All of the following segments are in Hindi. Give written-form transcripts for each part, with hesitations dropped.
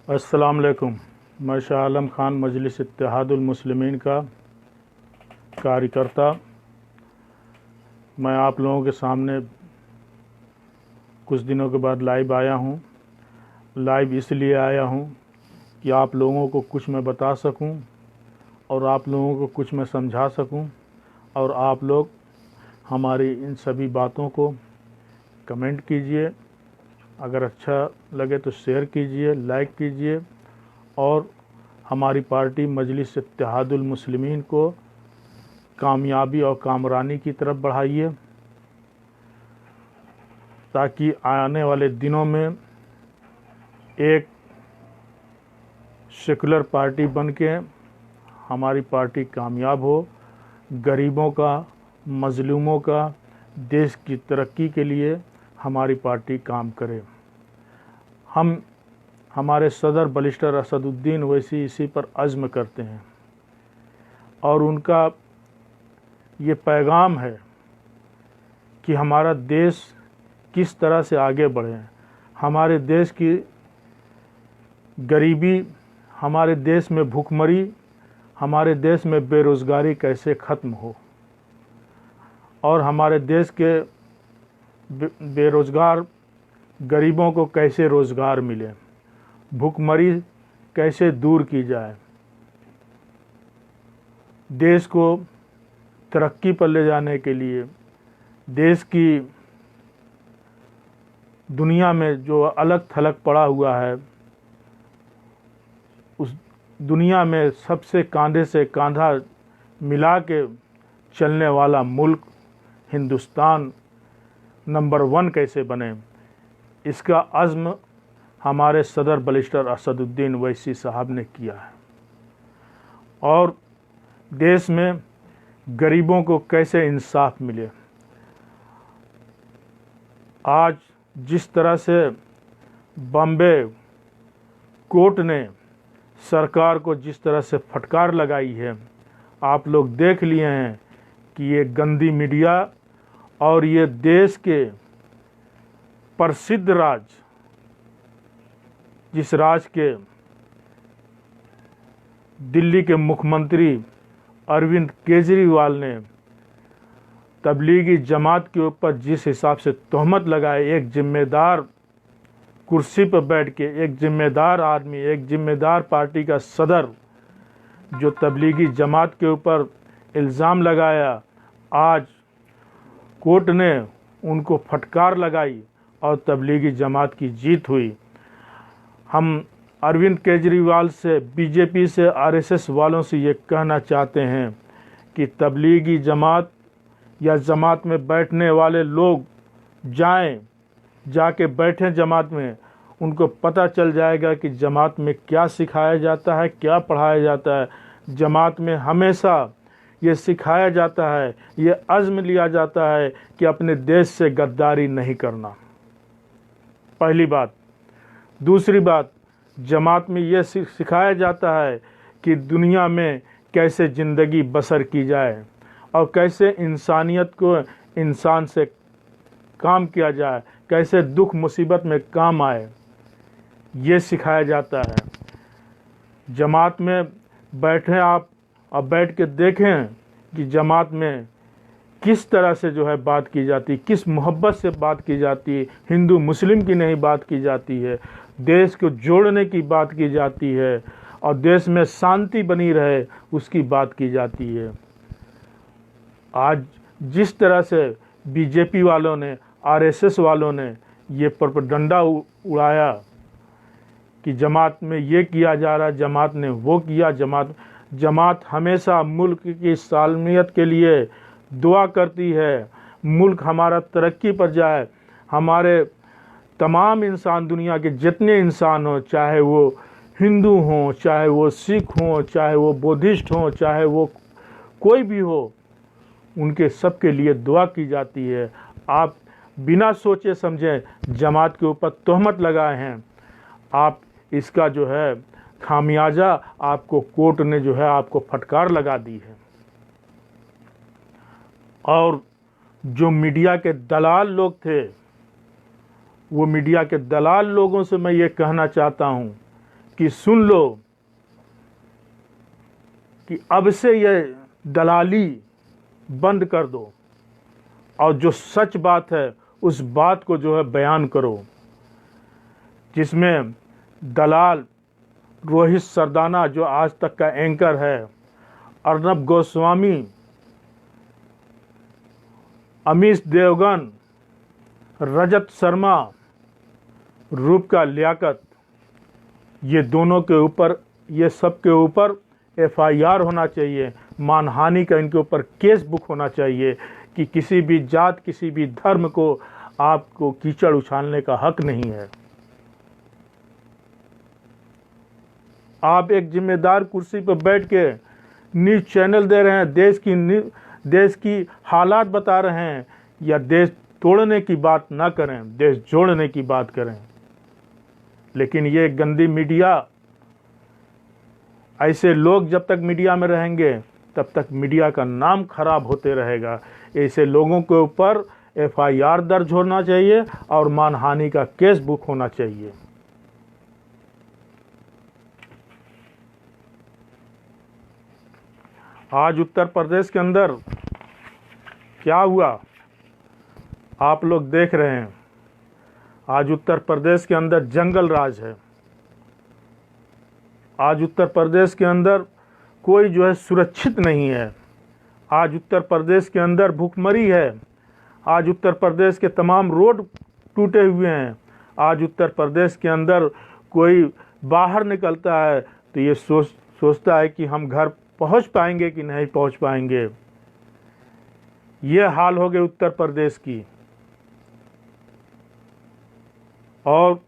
अस्सलाम वालेकुम। मैं शाह आलम खान मजलिस इत्तेहादुल मुस्लिमीन का कार्यकर्ता। मैं आप लोगों के सामने कुछ दिनों के बाद लाइव आया हूँ। लाइव इसलिए आया हूँ कि आप लोगों को कुछ मैं बता सकूँ और आप लोगों को कुछ मैं समझा सकूँ, और आप लोग हमारी इन सभी बातों को कमेंट कीजिए। अगर अच्छा लगे तो शेयर कीजिए, लाइक कीजिए, और हमारी पार्टी मजलिस इत्तेहादुल मुस्लिमीन को कामयाबी और कामरानी की तरफ बढ़ाइए, ताकि आने वाले दिनों में एक सेकुलर पार्टी बन के हमारी पार्टी कामयाब हो, गरीबों का, मजलूमों का, देश की तरक्की के लिए हमारी पार्टी काम करे। हम हमारे सदर बैरिस्टर असदुद्दीन ओवैसी इसी पर अज़्म करते हैं, और उनका ये पैगाम है कि हमारा देश किस तरह से आगे बढ़े, हमारे देश की गरीबी, हमारे देश में भूखमरी, हमारे देश में बेरोज़गारी कैसे ख़त्म हो, और हमारे देश के बेरोज़गार गरीबों को कैसे रोज़गार मिले, भूखमरी कैसे दूर की जाए, देश को तरक्की पर ले जाने के लिए, देश की दुनिया में जो अलग थलग पड़ा हुआ है, उस दुनिया में सबसे कंधे से कंधा मिला के चलने वाला मुल्क हिंदुस्तान नंबर 1 कैसे बने, इसका अज़्म हमारे सदर बैरिस्टर असदुद्दीन ओवैसी साहब ने किया है। और देश में गरीबों को कैसे इंसाफ मिले। आज जिस तरह से बॉम्बे कोर्ट ने सरकार को जिस तरह से फटकार लगाई है, आप लोग देख लिए हैं कि ये गंदी मीडिया और ये देश के प्रसिद्ध राज, जिस राज के दिल्ली के मुख्यमंत्री अरविंद केजरीवाल ने तबलीगी जमात के ऊपर जिस हिसाब से तोहमत लगाए, एक जिम्मेदार कुर्सी पर बैठ के, एक जिम्मेदार आदमी, एक जिम्मेदार पार्टी का सदर जो तबलीगी जमात के ऊपर इल्ज़ाम लगाया, आज कोर्ट ने उनको फटकार लगाई और तबलीगी जमात की जीत हुई। हम अरविंद केजरीवाल से, बीजेपी से, आरएसएस वालों से ये कहना चाहते हैं कि तबलीगी जमात या जमात में बैठने वाले लोग जाके बैठें जमात में, उनको पता चल जाएगा कि जमात में क्या सिखाया जाता है, क्या पढ़ाया जाता है। जमात में हमेशा ये सिखाया जाता है, ये अज़्म लिया जाता है कि अपने देश से गद्दारी नहीं करना, पहली बात। दूसरी बात, जमात में ये सिखाया जाता है कि दुनिया में कैसे ज़िंदगी बसर की जाए और कैसे इंसानियत को इंसान से काम किया जाए, कैसे दुख मुसीबत में काम आए, ये सिखाया जाता है। जमात में बैठें आप और बैठ के देखें कि जमात में किस तरह से जो है बात की जाती है, किस मोहब्बत से बात की जाती है। हिंदू मुस्लिम की नहीं बात की जाती है, देश को जोड़ने की बात की जाती है, और देश में शांति बनी रहे उसकी बात की जाती है। आज जिस तरह से बीजेपी वालों ने, आरएसएस वालों ने ये प्रोपेगेंडा उड़ाया कि जमात में ये किया जा रहा, जमात ने वो किया, जमात हमेशा मुल्क की सालमियत के लिए दुआ करती है, मुल्क हमारा तरक्की पर जाए, हमारे तमाम इंसान, दुनिया के जितने इंसान हों, चाहे वो हिंदू हों, चाहे वो सिख हों, चाहे वो बुद्धिस्ट हों, चाहे वो कोई भी हो, उनके सब के लिए दुआ की जाती है। आप बिना सोचे समझे जमात के ऊपर तोहमत लगाए हैं, आप इसका जो है खामियाजा आपको कोर्ट ने जो है आपको फटकार लगा दी है। और जो मीडिया के दलाल लोग थे, वो मीडिया के दलाल लोगों से मैं ये कहना चाहता हूँ कि सुन लो कि अब से ये दलाली बंद कर दो और जो सच बात है उस बात को जो है बयान करो, जिसमें दलाल रोहित सरदाना जो आज तक का एंकर है, अर्नब गोस्वामी, अमीश देवगन, रजत शर्मा, रूपका लियाकत, ये दोनों के ऊपर, ये सब के ऊपर FIR होना चाहिए, मानहानि का इनके ऊपर केस बुक होना चाहिए कि किसी भी जात, किसी भी धर्म को आपको कीचड़ उछालने का हक नहीं है। आप एक जिम्मेदार कुर्सी पर बैठ के न्यूज़ चैनल दे रहे हैं, देश की हालात बता रहे हैं, या देश तोड़ने की बात ना करें, देश जोड़ने की बात करें। लेकिन ये गंदी मीडिया, ऐसे लोग जब तक मीडिया में रहेंगे तब तक मीडिया का नाम खराब होते रहेगा। ऐसे लोगों के ऊपर FIR दर्ज होना चाहिए और मानहानि का केस बुक होना चाहिए। आज उत्तर प्रदेश के अंदर क्या हुआ आप लोग देख रहे हैं। आज उत्तर प्रदेश के अंदर जंगल राज है। आज उत्तर प्रदेश के अंदर कोई जो है सुरक्षित नहीं है। आज उत्तर प्रदेश के अंदर भूखमरी है। आज उत्तर प्रदेश के तमाम रोड टूटे हुए हैं। आज उत्तर प्रदेश के अंदर कोई बाहर निकलता है तो ये सोचता है कि हम घर पहुंच पाएंगे कि नहीं पहुंच पाएंगे। ये हाल हो गए उत्तर प्रदेश की। और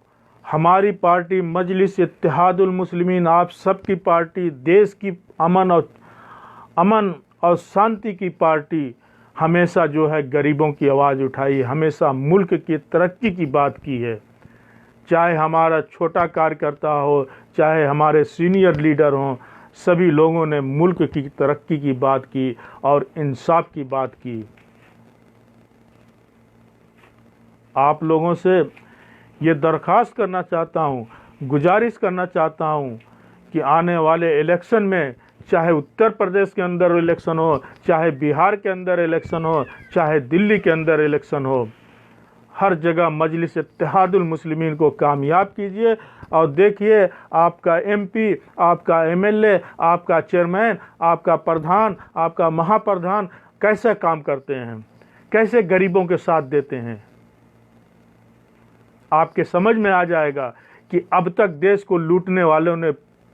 हमारी पार्टी मजलिस इत्तेहादुल मुस्लिमीन, आप सबकी पार्टी, देश की अमन और शांति की पार्टी, हमेशा जो है गरीबों की आवाज़ उठाई, हमेशा मुल्क की तरक्की की बात की है। चाहे हमारा छोटा कार्यकर्ता हो, चाहे हमारे सीनियर लीडर हों, सभी लोगों ने मुल्क की तरक्की की बात की और इंसाफ की बात की। आप लोगों से ये दरख्वास्त करना चाहता हूँ, गुजारिश करना चाहता हूँ कि आने वाले इलेक्शन में, चाहे उत्तर प्रदेश के अंदर इलेक्शन हो, चाहे बिहार के अंदर इलेक्शन हो, चाहे दिल्ली के अंदर इलेक्शन हो, हर जगह मजलिस इत्तेहादुल मुस्लिमीन को कामयाब कीजिए। और देखिए आपका MP, आपका MLA, आपका चेयरमैन, आपका प्रधान, आपका महाप्रधान कैसे काम करते हैं, कैसे गरीबों के साथ देते हैं। आपके समझ में आ जाएगा कि अब तक देश को लूटने वालों ने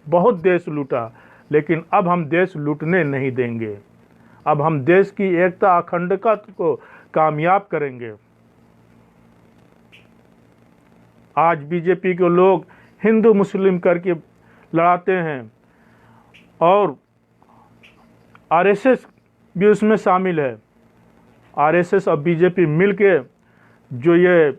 बहुत देश लूटा, लेकिन अब हम देश लूटने नहीं देंगे। अब हम देश की एकता, अखंडता को कामयाब करेंगे। आज बीजेपी के लोग हिंदू मुस्लिम करके लड़ाते हैं और RSS भी उसमें शामिल है। RSS और बीजेपी मिलके जो ये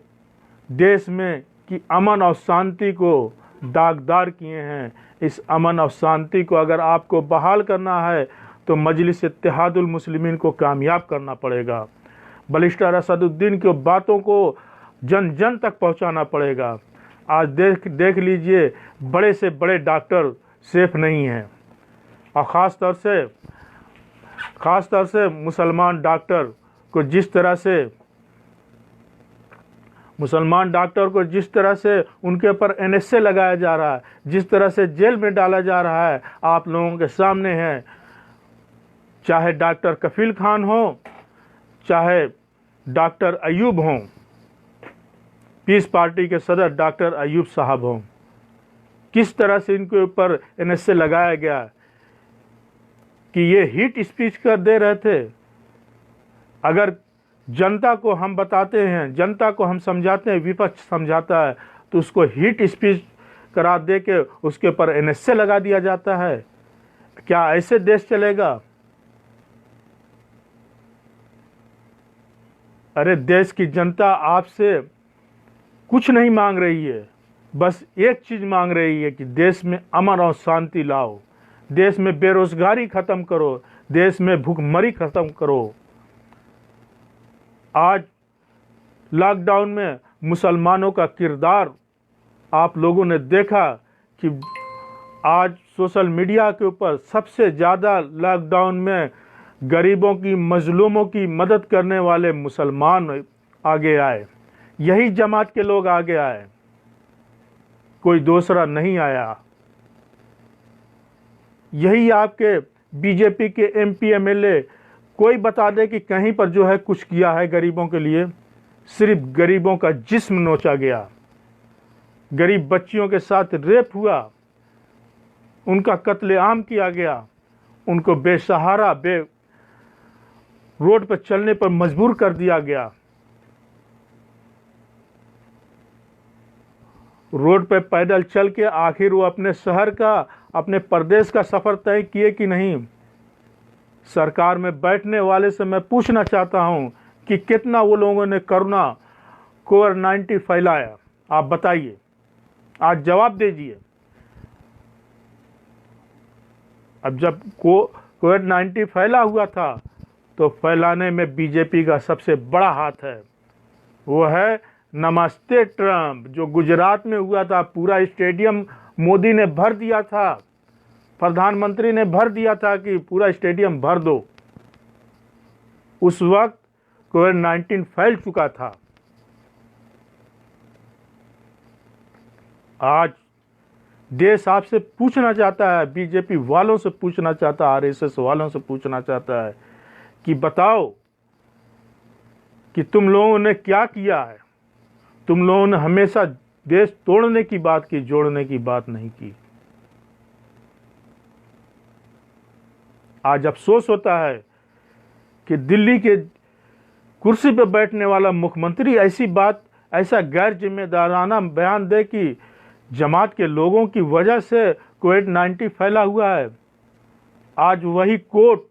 देश में की अमन और शांति को दागदार किए हैं, इस अमन और शांति को अगर आपको बहाल करना है तो मजलिस इत्तेहादुल मुस्लिमीन को कामयाब करना पड़ेगा। बलिस्टर असदुद्दीन की बातों को जन जन तक पहुंचाना पड़ेगा। आज देख लीजिए, बड़े से बड़े डॉक्टर सेफ नहीं हैं और ख़ास तौर से मुसलमान डॉक्टर को जिस तरह से उनके ऊपर NSA लगाया जा रहा है, जिस तरह से जेल में डाला जा रहा है, आप लोगों के सामने है। चाहे डॉक्टर कफील खान हो, चाहे डॉक्टर अयूब हों, पीस पार्टी के सदर डॉक्टर अयूब साहब हों, किस तरह से इनके ऊपर NSA लगाया गया कि ये हीट स्पीच कर दे रहे थे। अगर जनता को हम बताते हैं, जनता को हम समझाते हैं, विपक्ष समझाता है, तो उसको हीट स्पीच करा दे के उसके ऊपर NSA लगा दिया जाता है। क्या ऐसे देश चलेगा? अरे देश की जनता आपसे कुछ नहीं मांग रही है, बस एक चीज़ मांग रही है कि देश में अमन और शांति लाओ, देश में बेरोजगारी ख़त्म करो, देश में भूखमरी ख़त्म करो। आज लॉकडाउन में मुसलमानों का किरदार आप लोगों ने देखा कि आज सोशल मीडिया के ऊपर सबसे ज़्यादा लॉकडाउन में गरीबों की, मजलूमों की मदद करने वाले मुसलमान आगे आए, यही जमात के लोग आगे आए, कोई दूसरा नहीं आया। यही आपके बीजेपी के एमपी एमएलए, कोई बता दे कि कहीं पर जो है कुछ किया है गरीबों के लिए? सिर्फ गरीबों का जिस्म नोचा गया, गरीब बच्चियों के साथ रेप हुआ, उनका कत्लेआम किया गया, उनको बेसहारा रोड पर चलने पर मजबूर कर दिया गया। रोड पर पैदल चल के आखिर वो अपने शहर का, अपने प्रदेश का सफर तय किए कि नहीं? सरकार में बैठने वाले से मैं पूछना चाहता हूं कि कितना वो लोगों ने कोविड-19 फैलाया? आप बताइए, आज जवाब दीजिए। अब जब कोविड-19 फैला हुआ था तो फैलाने में बीजेपी का सबसे बड़ा हाथ है, वो है नमस्ते ट्रंप, जो गुजरात में हुआ था। पूरा स्टेडियम मोदी ने भर दिया था, प्रधानमंत्री ने भर दिया था कि पूरा स्टेडियम भर दो। उस वक्त कोविड-19 फैल चुका था। आज देश आपसे पूछना चाहता है, बीजेपी वालों से पूछना चाहता है, आरएसएस वालों से पूछना चाहता है कि बताओ कि तुम लोगों ने क्या किया है? तुम लोगों ने हमेशा देश तोड़ने की बात की, जोड़ने की बात नहीं की। आज अफसोस होता है कि दिल्ली के कुर्सी पर बैठने वाला मुख्यमंत्री ऐसा गैर जिम्मेदाराना बयान दे कि जमात के लोगों की वजह से कोविड-19 फैला हुआ है। आज वही कोर्ट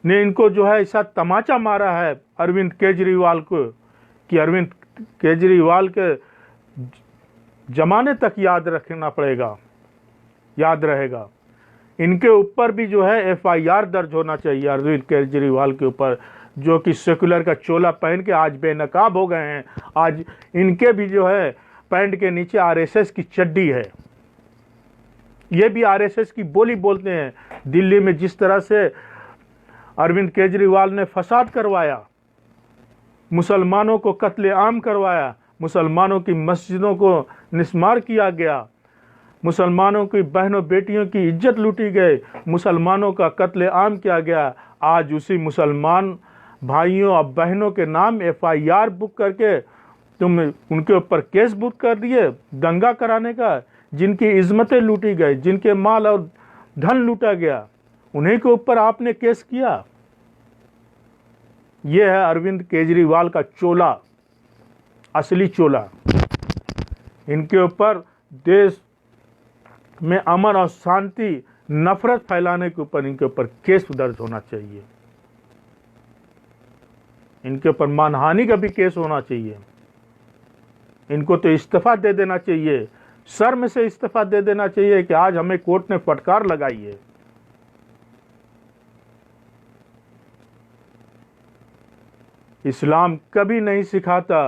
ने इनको जो है ऐसा तमाचा मारा है अरविंद केजरीवाल को कि अरविंद केजरीवाल के जमाने तक याद रखना पड़ेगा, याद रहेगा। इनके ऊपर भी जो है एफआईआर दर्ज होना चाहिए अरविंद केजरीवाल के ऊपर, जो कि सेकुलर का चोला पहन के आज बेनकाब हो गए हैं। आज इनके भी जो है पैंट के नीचे आरएसएस की चड्डी है। ये भी आरएसएस की बोली बोलते हैं। दिल्ली में जिस तरह से अरविंद केजरीवाल ने फसाद करवाया, मुसलमानों को कत्लेआम करवाया, मुसलमानों की मस्जिदों को निस्मार किया गया, मुसलमानों की बहनों बेटियों की इज्जत लूटी गई, मुसलमानों का कत्लेआम किया गया। आज उसी मुसलमान भाइयों और बहनों के नाम एफआईआर बुक करके तुम उनके ऊपर केस बुक कर दिए दंगा कराने का। जिनकी इज्जतें लूटी गई, जिनके माल और धन लूटा गया, उन्हीं के ऊपर आपने केस किया। यह है अरविंद केजरीवाल का चोला, असली चोला। इनके ऊपर देश में अमन और शांति, नफरत फैलाने के ऊपर इनके ऊपर केस दर्ज होना चाहिए। इनके ऊपर मानहानि का भी केस होना चाहिए। इनको तो इस्तीफा दे देना चाहिए, शर्म से इस्तीफा दे देना चाहिए कि आज हमें कोर्ट ने फटकार लगाई है। इस्लाम कभी नहीं सिखाता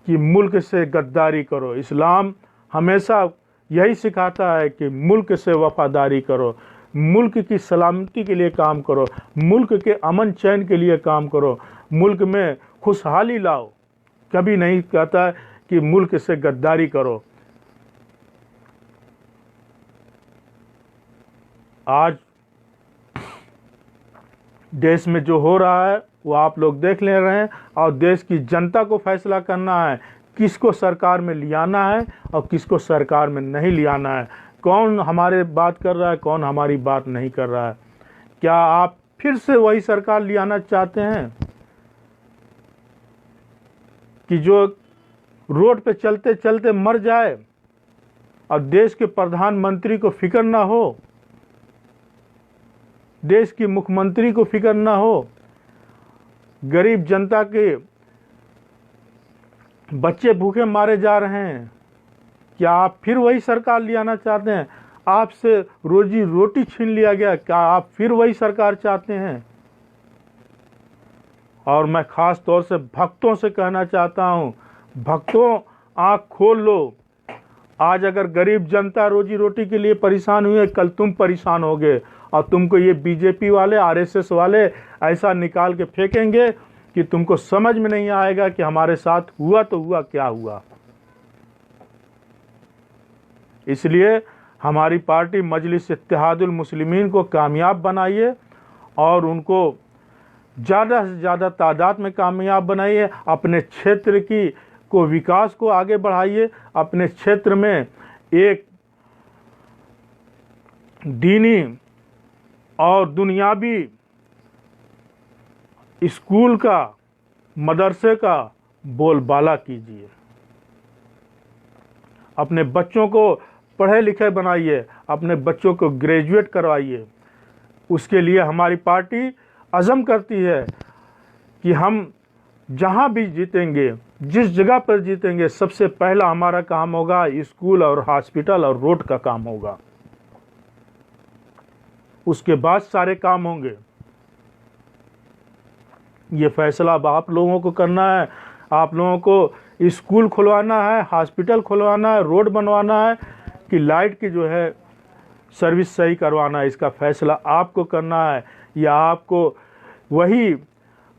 कि मुल्क से गद्दारी करो। इस्लाम हमेशा यही सिखाता है कि मुल्क से वफादारी करो, मुल्क की सलामती के लिए काम करो, मुल्क के अमन चैन के लिए काम करो, मुल्क में खुशहाली लाओ। कभी नहीं कहता कि मुल्क से गद्दारी करो। आज देश में जो हो रहा है वो आप लोग देख ले रहे हैं, और देश की जनता को फैसला करना है किसको सरकार में लियाना है और किसको सरकार में नहीं लियाना है। कौन हमारे बात कर रहा है, कौन हमारी बात नहीं कर रहा है। क्या आप फिर से वही सरकार लियाना चाहते हैं कि जो रोड पे चलते चलते मर जाए और देश के प्रधानमंत्री को फिक्र ना हो, देश की मुख्यमंत्री को फिक्र ना हो, गरीब जनता के बच्चे भूखे मारे जा रहे हैं? क्या आप फिर वही सरकार लियाना चाहते हैं? आपसे रोजी रोटी छीन लिया गया, क्या आप फिर वही सरकार चाहते हैं? और मैं खास तौर से भक्तों से कहना चाहता हूं, भक्तों आंख खोल लो। आज अगर गरीब जनता रोजी रोटी के लिए परेशान हुई है, कल तुम परेशान होगे और तुमको ये बीजेपी वाले, आरएसएस वाले ऐसा निकाल के फेंकेंगे कि तुमको समझ में नहीं आएगा कि हमारे साथ हुआ तो हुआ क्या हुआ। इसलिए हमारी पार्टी मजलिस इत्तेहादुल मुस्लिमीन को कामयाब बनाइए और उनको ज़्यादा से ज़्यादा तादाद में कामयाब बनाइए। अपने क्षेत्र की को विकास को आगे बढ़ाइए। अपने क्षेत्र में एक दीनी और दुनियावी स्कूल का, मदरसे का बोलबाला कीजिए। अपने बच्चों को पढ़े लिखे बनाइए, अपने बच्चों को ग्रेजुएट करवाइए। उसके लिए हमारी पार्टी अज़म करती है कि हम जहाँ भी जीतेंगे, जिस जगह पर जीतेंगे, सबसे पहला हमारा काम होगा स्कूल और हॉस्पिटल और रोड का काम होगा। उसके बाद सारे काम होंगे। ये फैसला अब आप लोगों को करना है। आप लोगों को स्कूल खुलवाना है, हॉस्पिटल खुलवाना है, रोड बनवाना है कि लाइट की जो है सर्विस सही करवाना है। इसका फैसला आपको करना है। या आपको वही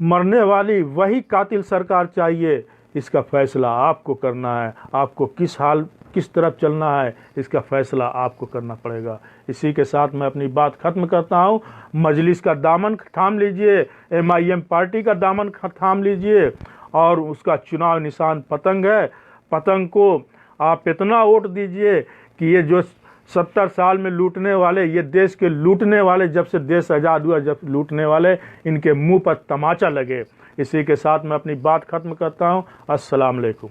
मरने वाली वही कातिल सरकार चाहिए, इसका फैसला आपको करना है। आपको किस तरफ चलना है, इसका फैसला आपको करना पड़ेगा। इसी के साथ मैं अपनी बात ख़त्म करता हूँ। मजलिस का दामन थाम लीजिए, MIM पार्टी का दामन थाम लीजिए और उसका चुनाव निशान पतंग है। पतंग को आप इतना वोट दीजिए कि ये जो 70 साल में लूटने वाले, ये देश के लूटने वाले, जब से देश आज़ाद हुआ जब लूटने वाले, इनके मुंह पर तमाचा लगे। इसी के साथ मैं अपनी बात ख़त्म करता हूँ। अस्सलाम वालेकुम।